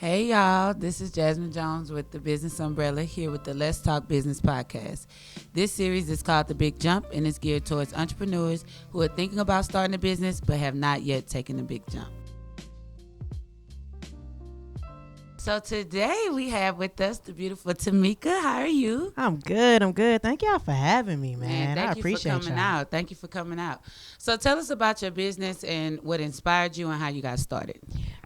Hey y'all, this is Jasmine Jones with the Business Umbrella here with the Let's Talk Business podcast. This series is called The Big Jump and is geared towards entrepreneurs who are thinking about starting a business but have not yet taken the big jump. So today we have with us the beautiful Tamica. How are you? I'm good. Thank y'all for having me, man. I appreciate you for coming out. Thank you for coming out. So tell us about your business and what inspired you and how you got started.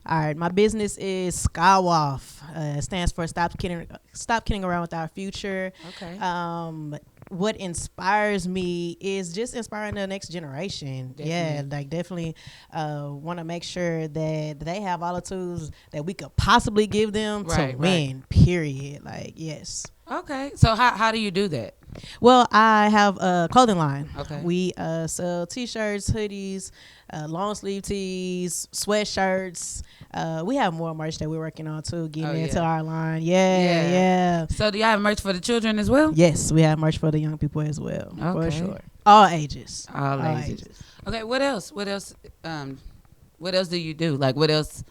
All right, my business is SKAWOF. It stands for Stop Kidding Around with Our Future. Okay. What inspires me is just inspiring the next generation. Definitely. Yeah, like definitely want to make sure that they have all the tools that we could possibly give them to win, period. Like, yes. Okay. So how do you do that? Well, I have a clothing line. Okay. We sell T-shirts, hoodies, long sleeve tees, sweatshirts. We have more merch that we're working on too, getting into our line. Yeah. So do you have merch for the children as well? Yes, we have merch for the young people as well. Okay. For sure. All ages. All ages. Okay. What else? What else do you do? Like, what else?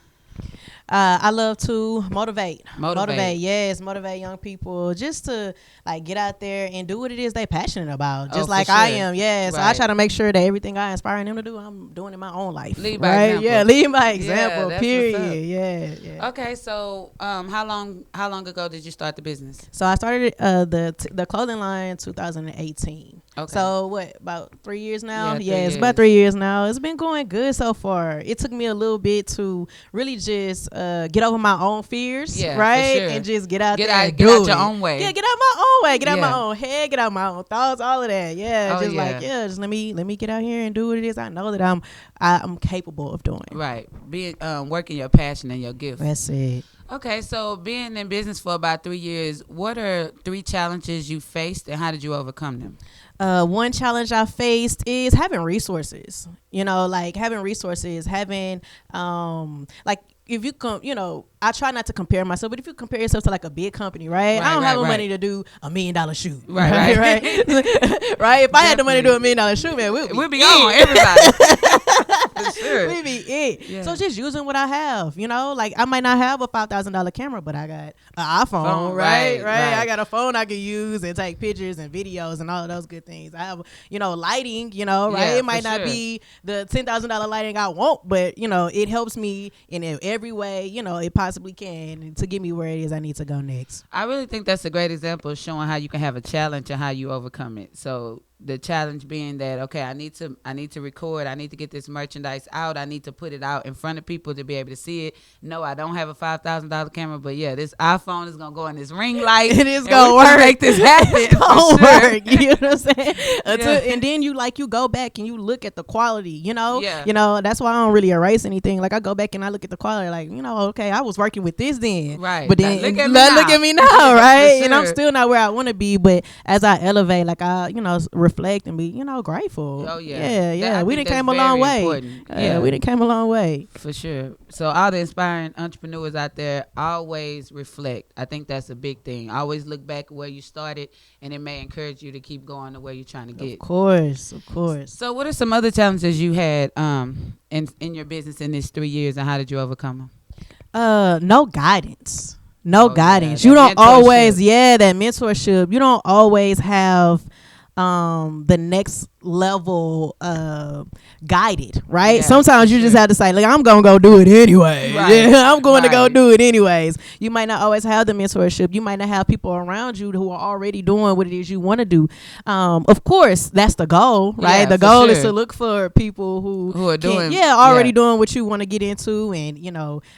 I love to motivate. Yes, motivate young people just to like get out there and do what it is they passionate about, just like I am. Yeah, so I try to make sure that everything I inspire them to do, I'm doing in my own life. Lead by example. Yeah, lead by example. Period. Yeah. Okay, so how long ago did you start the business? So I started the clothing line in 2018. Okay. So what, about 3 years now? Yeah, It's about 3 years now. It's been going good so far. It took me a little bit to really just get over my own fears, right? Sure. And just get out there and get do out it. your own way. Yeah, get out my own way. Get out my own head. Get out my own thoughts. All of that. Yeah, just let me get out here and do what it is I know that I'm capable of doing. Right. Being working your passion and your gift. That's it. Okay, so being in business for about 3 years, what are 3 challenges you faced and how did you overcome them? One challenge I faced is having resources. Having like if you I try not to compare myself, but if you compare yourself to like a big company, right? I don't have the money to do $1 million shoot. Right. Right. If I had the money to do $1 million shoot, man, we'd be on everybody. For sure. We be it. Yeah. So just using what I have, like I might not have a $5,000 camera, but I got an iPhone, right? I got a phone I can use and take pictures and videos and all of those good things. I have, lighting, right? It might not be the $10,000 lighting I want, but it helps me in every way, it possibly can to get me where it is I need to go next. I really think that's a great example of showing how you can have a challenge and how you overcome it. So the challenge being that, okay, I need to record, I need to get this merchandise out, I need to put it out in front of people to be able to see it. No, I don't have a $5,000 camera, but this iPhone is gonna go in this ring light. It is gonna work. Make this happen. It's gonna work. You know what I'm saying? And then you go back and you look at the quality. That's why I don't really erase anything. Like I go back and I look at the quality. Like okay, I was working with this then, right? But then look at me now, right? Sure. And I'm still not where I want to be. But as I elevate, like I reflect and be grateful. Oh yeah. We done came a long way. We done came a long way. For sure. So all the inspiring entrepreneurs out there, always reflect. I think that's a big thing. Always look back at where you started, and it may encourage you to keep going to where you're trying to get. Of course. So what are some other challenges you had in your business in these 3 years, and how did you overcome them? No guidance. You don't always that mentorship. You don't always have the next level guided, right? Sometimes you just have to say, like, I'm gonna go do it anyway. I'm going to go do it anyways. You might not always have the mentorship. You might not have people around you who are already doing what it is you want to do. Of course, that's the goal, right? The goal is to look for people who are doing already doing what you want to get into, and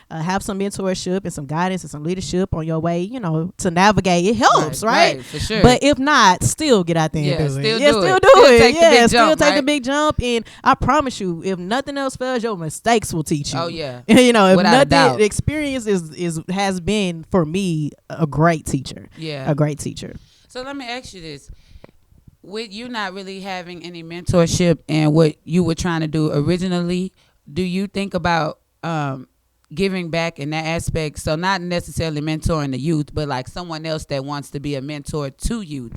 have some mentorship and some guidance and some leadership on your way, to navigate. It helps, right? For sure. But if not, still get out there and do it. Still do it. Still take the big jump, and I promise you, if nothing else fails, your mistakes will teach you. Oh yeah. If nothing, experience has been for me a great teacher. Yeah, a great teacher. So let me ask you this: with you not really having any mentorship and what you were trying to do originally, do you think about giving back in that aspect? So not necessarily mentoring the youth, but like someone else that wants to be a mentor to youth.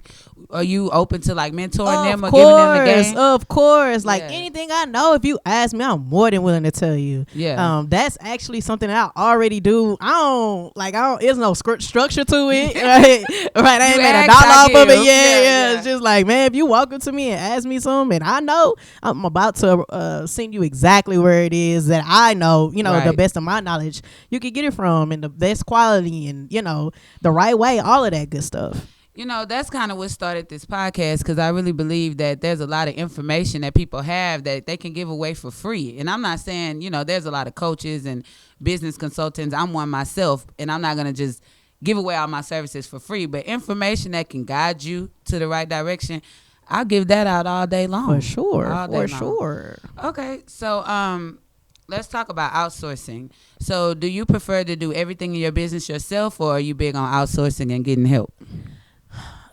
you open to like mentoring them or giving them the game? Of course. Like anything I know, if you ask me, I'm more than willing to tell you. Yeah. That's actually something that I already do. I don't, there's no structure to it. Right. I ain't made $1 off of it. Yeah. It's just like, man, if you walk up to me and ask me something and I know, I'm about to send you exactly where it is that I know, the best of my knowledge, you can get it from, and the best quality, and, the right way, all of that good stuff. That's kind of what started this podcast, because I really believe that there's a lot of information that people have that they can give away for free. And I'm not saying, there's a lot of coaches and business consultants. I'm one myself, and I'm not going to just give away all my services for free. But information that can guide you to the right direction, I'll give that out all day long. For sure. Okay, so let's talk about outsourcing. So do you prefer to do everything in your business yourself, or are you big on outsourcing and getting help?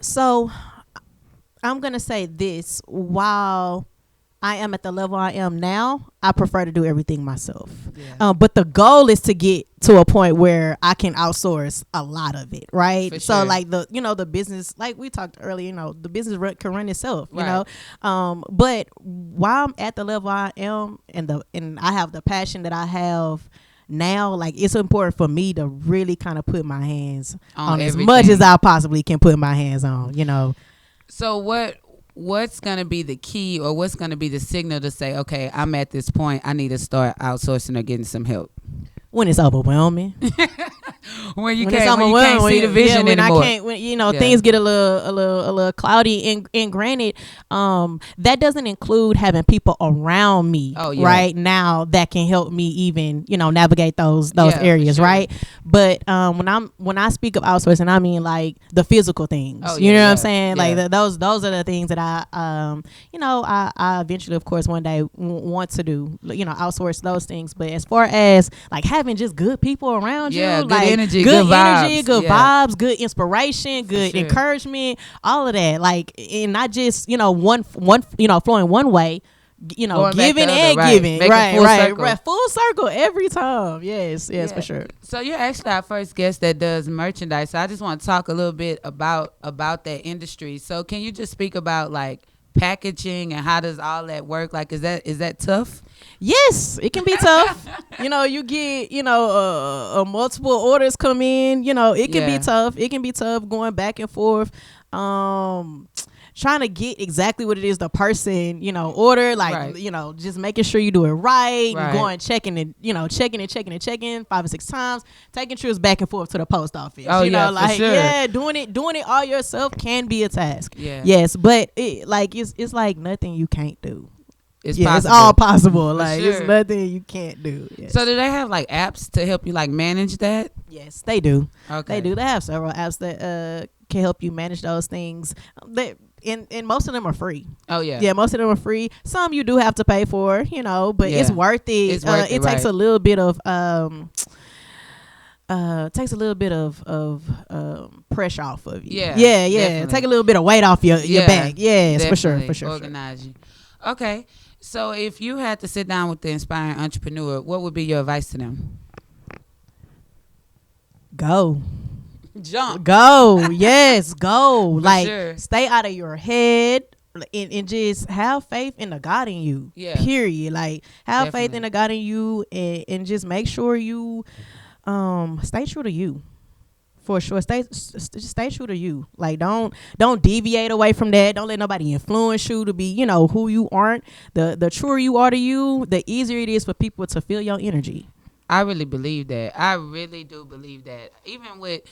So I'm going to say this. While I am at the level I am now, I prefer to do everything myself. Yeah. But the goal is to get to a point where I can outsource a lot of it, right? For so sure. like the business, like we talked earlier, the business can run itself, right. But while I'm at the level I am, and I have the passion that I have now, like, it's important for me to really kind of put my hands on as much as I possibly can put my hands on, So what's going to be the key, or what's going to be the signal to say, okay, I'm at this point, I need to start outsourcing or getting some help? When it's overwhelming. when you can't see the vision anymore. Things get a little cloudy. And granted, that doesn't include having people around me right now that can help me even, navigate those areas, sure. Right? But when I speak of outsourcing, I mean like the physical things. What I'm saying? Yeah. Like those are the things that I eventually, of course, one day want to do. Outsource those things. But as far as like having just good people around you, good like energy, good vibes, good inspiration, good sure. encouragement, all of that, like, and not just one flowing one way, giving and right. giving, right, full circle every time. Yes, for sure. So you're actually our first guest that does merchandise. So I just want to talk a little bit about that industry. So can you just speak about like packaging and how does all that work? Like, is that tough? Yes, it can be tough. You get multiple orders come in. It can be tough. It can be tough going back and forth. Trying to get exactly what it is the person order, like right. Just making sure you do it right. And going checking it 5 or 6 times, taking trips back and forth to the post office. For sure. Doing it all yourself can be a task. Yes, but it's like nothing you can't do. It's all possible. Like, sure. It's nothing you can't do. Yes. So do they have like apps to help you like manage that? Yes, they do. Okay. They do. They have several apps that can help you manage those things. And most of them are free. Oh yeah. Yeah, most of them are free. Some you do have to pay for, but it's worth it. It takes a little bit of pressure off of you. Yeah. Definitely. Take a little bit of weight off your back. Yes, definitely. for sure. Organize you. Okay. So if you had to sit down with the inspiring entrepreneur, what would be your advice to them? Go. Jump. Go. Yes, go. Sure. Stay out of your head and just have faith in the God in you. Yeah. Period. Like, have Definitely. faith in the God in you, and just make sure you stay true to you. For sure. Stay true to you. Like, don't deviate away from that. Don't let nobody influence you to be, who you aren't. The truer you are to you, the easier it is for people to feel your energy. I really believe that. I really do believe that. Even with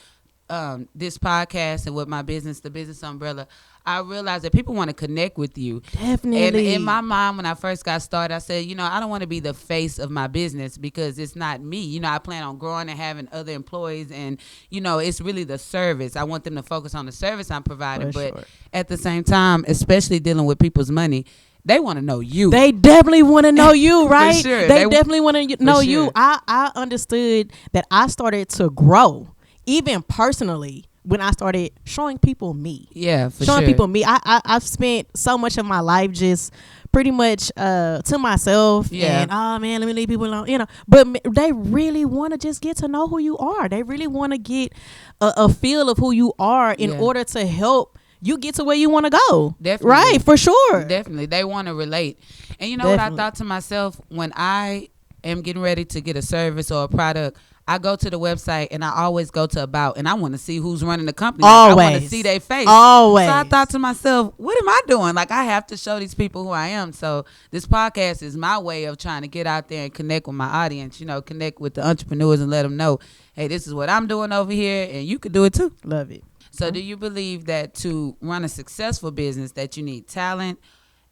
this podcast and with my business, the business umbrella, I realized that people want to connect with you. Definitely. And in my mind, when I first got started, I said, I don't want to be the face of my business because it's not me. I plan on growing and having other employees, and, it's really the service. I want them to focus on the service I'm providing. But at the same time, especially dealing with people's money, they want to know you. They definitely want to know you, right? For sure. They definitely want to know you. I understood that I started to grow, even personally, when I started showing people me. Yeah, for showing sure. people me. I've spent so much of my life just pretty much to myself. Yeah. And, oh, man, let me leave people alone. But they really want to just get to know who you are. They really want to get a feel of who you are in order to help you get to where you want to go. Definitely. Right, for sure. Definitely. They want to relate. And you know what I thought to myself when I am getting ready to get a service or a product, I go to the website and I always go to about, and I want to see who's running the company. Always. I want to see their face. Always. So I thought to myself, what am I doing? Like, I have to show these people who I am. So this podcast is my way of trying to get out there and connect with my audience, you know, connect with the entrepreneurs and let them know, hey, this is what I'm doing over here and you could do it too. Love it. So do you believe that to run a successful business that you need talent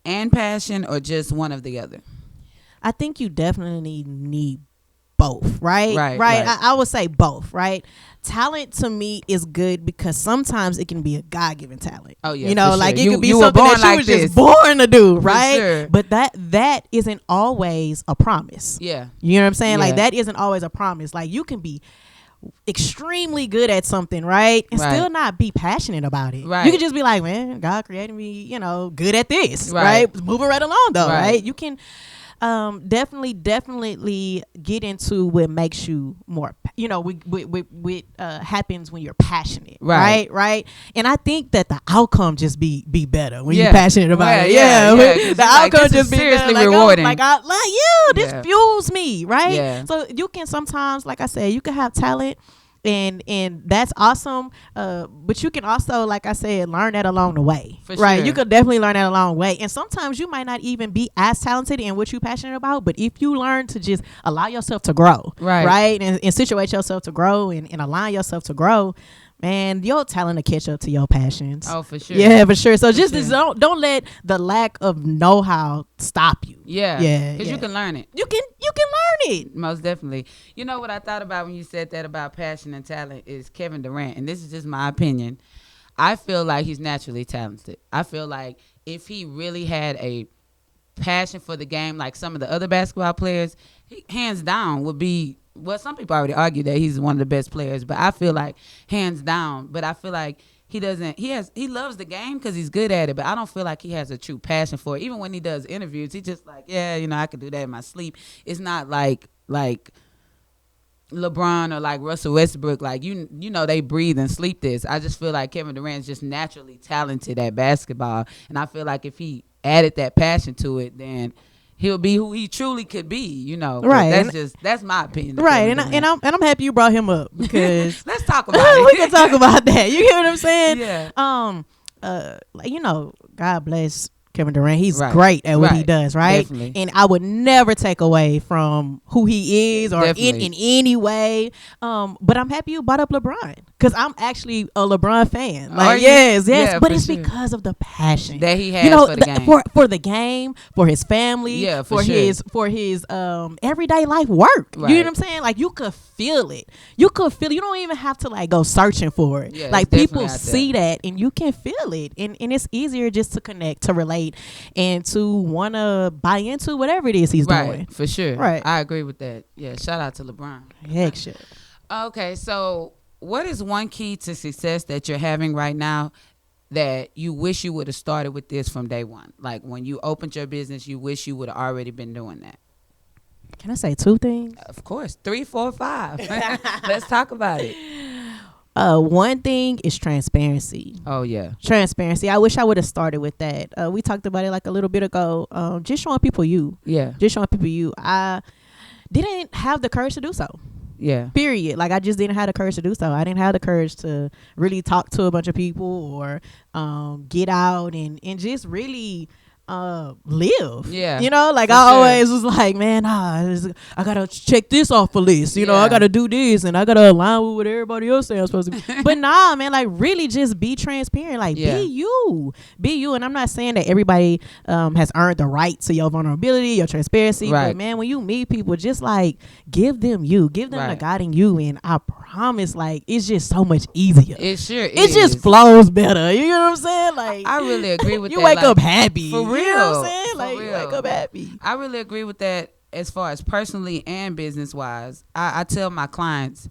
and passion, or just one of the other? I think you definitely need both, right? Right. I would say both, right? Talent to me is good because sometimes it can be a God-given talent. Oh yeah, you know, like sure. it could be you something that like you was this. just born to do, right? Sure. But that isn't always a promise. Yeah, you know what I'm saying? Yeah. Like that isn't always a promise. Like you can be extremely good at something, right, and still not be passionate about it. Right. You can just be like, man, God created me, you know, good at this, right? Moving right along though, right? You can definitely get into what makes you more, you know, what happens when you're passionate, right? And I think that the outcome just be better when you're passionate about it. The outcome just be seriously better. rewarding. This fuels me, right? Yeah. So you can sometimes, like I said, you can have talent. And that's awesome, but you can also, like I said, learn that along the way. For right, sure. you could definitely learn that along the way. And sometimes you might not even be as talented in what you're passionate about, but if you learn to just allow yourself to grow, right, and situate yourself to grow and align yourself to grow, man, your talent will catch up to your passions. Oh, for sure. Yeah, for sure. So don't let the lack of know-how stop you. Yeah. Because you can learn it. You can learn it. Most definitely. You know what I thought about when you said that about passion and talent is Kevin Durant, and this is just my opinion. I feel like he's naturally talented. I feel like if he really had a passion for the game like some of the other basketball players, he hands down would be, well, some people already argue that he's one of the best players, but I feel like hands down. But I feel like he loves the game because he's good at it, but I don't feel like he has a true passion for it. Even when he does interviews, he just like, yeah, you know, I could do that in my sleep. It's not like LeBron or like Russell Westbrook, like you know, they breathe and sleep this. I just feel like Kevin Durant's just naturally talented at basketball, and I feel like if he added that passion to it, then he'll be who he truly could be, you know. Right. That's my opinion. Right. And I'm happy you brought him up because let's talk about it. We can talk about that. You get what I'm saying? Yeah. You know, God bless Kevin Durant. He's great at what he does, right? Definitely. And I would never take away from who he is or in any way. But I'm happy you brought up LeBron because I'm actually a LeBron fan. Like, yes. Yeah, but it's because of the passion that he has for the game. For the game, for his family, for his everyday life work. Right. You know what I'm saying? Like you could feel it. You don't even have to like go searching for it. Yeah, like people see that and you can feel it. And it's easier just to connect, to relate, and to want to buy into whatever it is he's doing. For sure. Right. I agree with that. Yeah, shout out to LeBron. Heck sure. Okay, so what is one key to success that you're having right now that you wish you would have started with this from day one? Like when you opened your business, you wish you would have already been doing that. Can I say two things? Of course. 3, 4, 5. Let's talk about it. One thing is transparency. Oh yeah, transparency. I wish I would have started with that. We talked about it like a little bit ago. Just showing people you. Yeah. Just showing people you. I didn't have the courage to do so. Yeah. Period. Like I just didn't have the courage to do so. I didn't have the courage to really talk to a bunch of people or get out and just really live. Yeah. You know, like I always was like, man, I gotta check this off the list. You know, I gotta do this and I gotta align with what everybody else saying I'm supposed to be. But nah, man, like really just be transparent. Like be you. And I'm not saying that everybody has earned the right to your vulnerability, your transparency. Right. But man, when you meet people, just like give them you. Give them the God in you. And I promise, like, it's just so much easier. It sure is. It just flows better. You know what I'm saying? Like I really agree with you that. Wake up happy. For real. You know what I'm saying? For Like real. you wake up happy. I really agree with that as far as personally and business wise. I tell my clients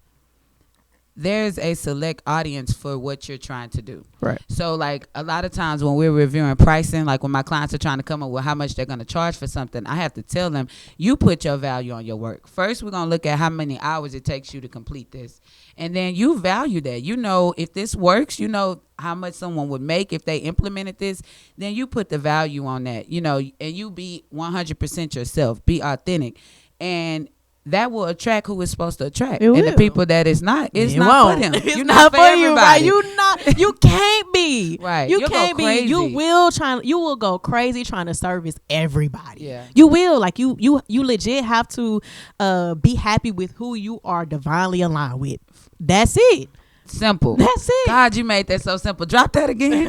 there's a select audience for what you're trying to do. Right. So like a lot of times when we're reviewing pricing, like when my clients are trying to come up with how much they're going to charge for something, I have to tell them, you put your value on your work. First, we're going to look at how many hours it takes you to complete this. And then you value that. You know, if this works, you know how much someone would make if they implemented this, then you put the value on that, you know, and you be 100% yourself, be authentic. And that will attract who it's supposed to attract. And the people that it's not for them. It's not for you, right? You can't be. Right. You can't be. You will go crazy trying to service everybody. Yeah. You will. Like you legit have to be happy with who you are divinely aligned with. That's it. Simple. That's it. God, you made that so simple. Drop that again.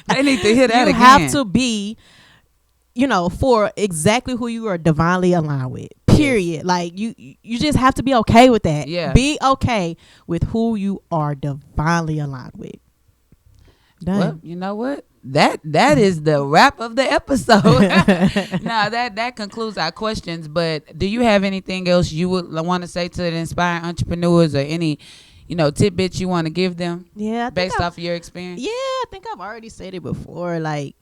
They need to hear that again. You have to be, you know, for exactly who you are divinely aligned with. Period. Like you just have to be okay with that. Yeah. Be okay with who you are divinely aligned with. Done. Well, you know what? That is the wrap of the episode. Now that concludes our questions. But do you have anything else you would want to say to the inspiring entrepreneurs, or any, you know, tidbits you want to give them? Yeah, based off of your experience. Yeah, I think I've already said it before. Like,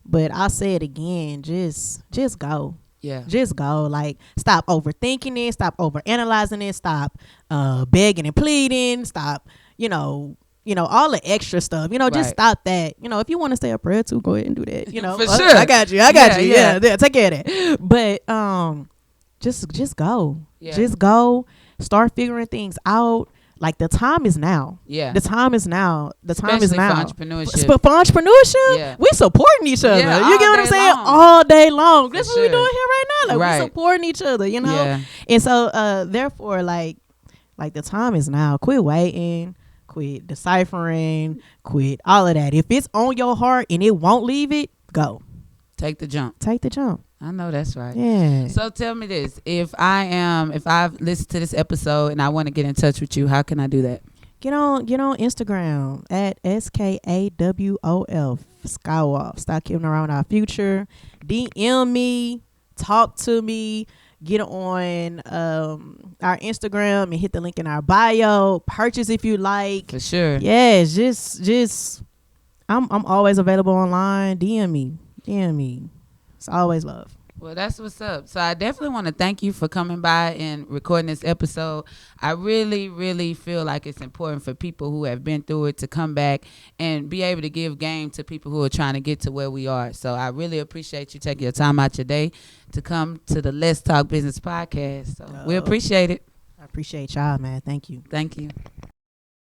but I'll say it again. Just go. Yeah. Just go. Like, stop overthinking it. Stop overanalyzing it. Stop begging and pleading. Stop, you know, all the extra stuff. You know, just stop that. You know, if you want to say a prayer too, go ahead and do that. You know, for sure. I got you. Yeah, take care of that. But just go. Yeah. Just go. Start figuring things out. Like, the time is now. Yeah. The time is now. Especially for entrepreneurship. For entrepreneurship, yeah. We supporting each other. Yeah, you get what I'm saying? Long. All day long. For That's sure. what we're doing here right now. Like, we supporting each other, you know? Yeah. And so, therefore, like the time is now. Quit waiting. Quit deciphering. Quit all of that. If it's on your heart and it won't leave it, go. Take the jump. Take the jump. I know that's right. Yeah. So tell me this. If I've listened to this episode and I want to get in touch with you, how can I do that? Get on Instagram at SKAWOF, SKAWOF. Stop kidding around our future. DM me, talk to me, get on our Instagram and hit the link in our bio. Purchase if you like. For sure. Yeah, just I'm always available online. DM me. It's always love. Well, that's what's up. So I definitely want to thank you for coming by and recording this episode. I really, really feel like it's important for people who have been through it to come back and be able to give game to people who are trying to get to where we are. So I really appreciate you taking your time out your day to come to the Let's Talk Business podcast. So we appreciate it. I appreciate y'all, man. Thank you. Thank you.